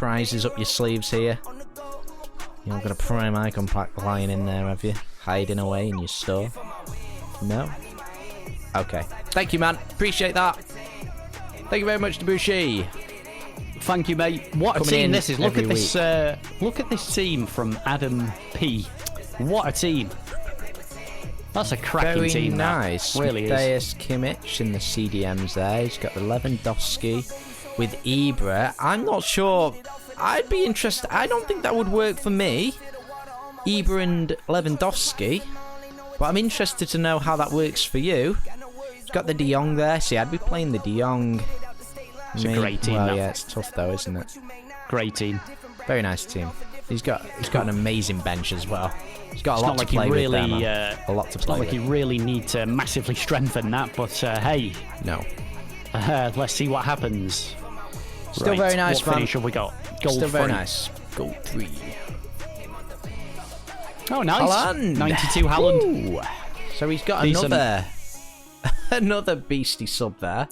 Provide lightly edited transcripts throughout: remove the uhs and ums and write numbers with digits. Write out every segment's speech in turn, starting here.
surprises up your sleeves here? You're not got a prime icon pack lying in there, have you? Hiding away in your store? No? Okay. Thank you, man. Appreciate that. Thank you very much, Debussy. Thank you, mate. What a team this is. Look at this. Look at this team from Adam P. What a team. That's a cracking team. Very nice. Really Matthias Kimmich in the CDMs there. He's got Lewandowski with Ibra. I'm not sure. I'd be interested. I don't think that would work for me. Ibra and Lewandowski. But I'm interested to know how that works for you. He's got the De Jong there. See, I'd be playing the De Jong. It's a great team. Well, yeah, it's tough though, isn't it? Great team. Very nice team. He's got an amazing bench as well. He's got a lot to like play really, with there, a lot to play It's not like with. you really need to massively strengthen that, but hey. No. Let's see what happens. Still right, very nice, what man. finish have we got? Gold Still very three. nice. Gold 3. Oh, nice. Haaland. 92 Haaland. Ooh. So he's got Decent. another beastie sub there.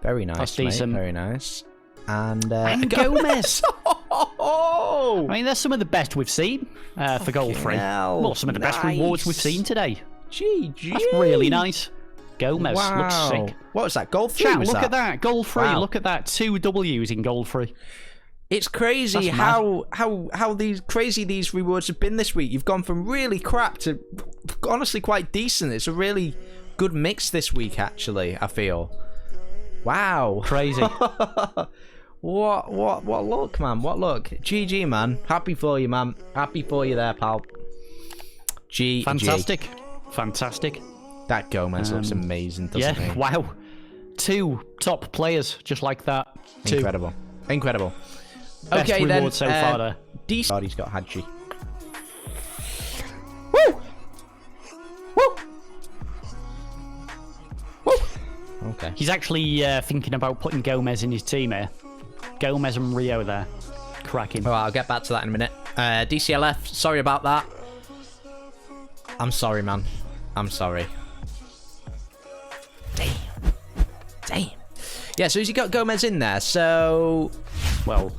Very nice, That's mate. decent. Very nice. And Gomez. Oh! I mean, that's some of the best we've seen for gold 3. Hell, Well, some of the best rewards we've seen today. GG. That's really nice. Gomez looks sick. What was that? Gold 3 Chat, was look that? at that. Gold 3. Wow. Look at that. 2 W's in gold 3. It's crazy That's how these rewards have been this week. You've gone from really crap to honestly quite decent. It's a really good mix this week, actually, I feel. Wow. Crazy. What luck, man. What luck. GG, man. Happy for you, man. Happy for you there, pal. GG. Fantastic. Fantastic. That Gomez looks amazing, doesn't Yeah, he? wow. 2 top players, just like that. 2. Incredible. Incredible. Best okay, reward then. so far there. God, he's got Hadji. Woo! Woo! Woo! Okay. He's actually thinking about putting Gomez in his team here. Gomez and Rio there. Cracking. All right, I'll get back to that in a minute. DCLF, sorry about that. I'm sorry, man. I'm sorry. Damn. Yeah, so he's got Gomez in there, so... Well...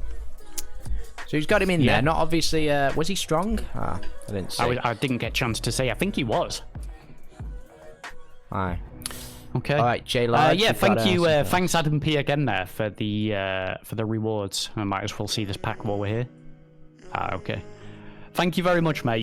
So he's got him in there. Not obviously... was he strong? I didn't see. I didn't get a chance to say. I think he was. Aye. Okay. All right, J Lodge. Yeah, thank you. Thanks, Adam P. again there for the rewards. I might as well see this pack while we're here. Okay. Thank you very much, mate.